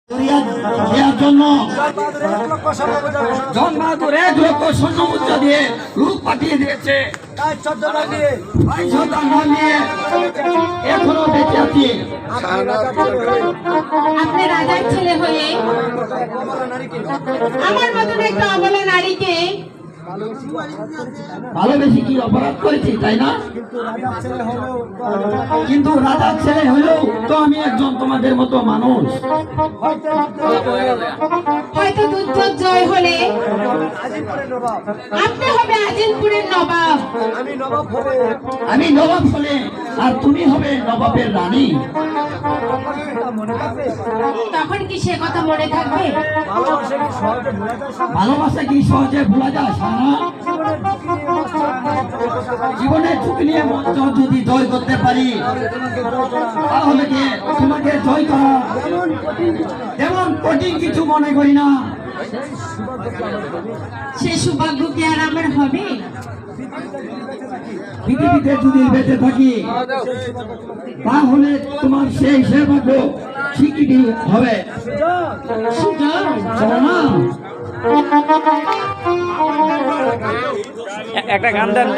দেওয়ার জন্য জন বাহাদুর 1,00,000 স্বর্ণ মুদ্রা দিয়ে রূপ পাঠিয়ে দিয়েছে। এখনো বেঁচে আছি। আপনি রাজার ছেলে হয়ে আমার মতন একটা অবলা নারীকে ভালোবেসে কি অপরাধ করেছি, তাই না? কিন্তু রাজার ছেলে হলেও তো আমি একজন তোমাদের মতো মানুষ। হয়তো দুর্যোগ জয় হলে আপনি হবে আজিমপুরের নবাব, আমি নবাব হলে আর তুমি হবে নবাবের রানী। তখন কি সে কথা মনে থাকবে? ভালোবাসা কি সহজে ভোলা যায় সারা? জীবনের ঝুঁকি নিয়ে মঞ্চ যদি জয় করতে পারি তাহলে কি তোমাকে জয় করা এমন কঠিন কিছু মনে করি না। সে সৌভাগ্য কি আর আমার হবে? পৃথিবীতে যদি বেঁচে থাকি তাহলে তোমার সেই সৌভাগ্য ঠিকই হবে। চলো না? একটা গান দেন।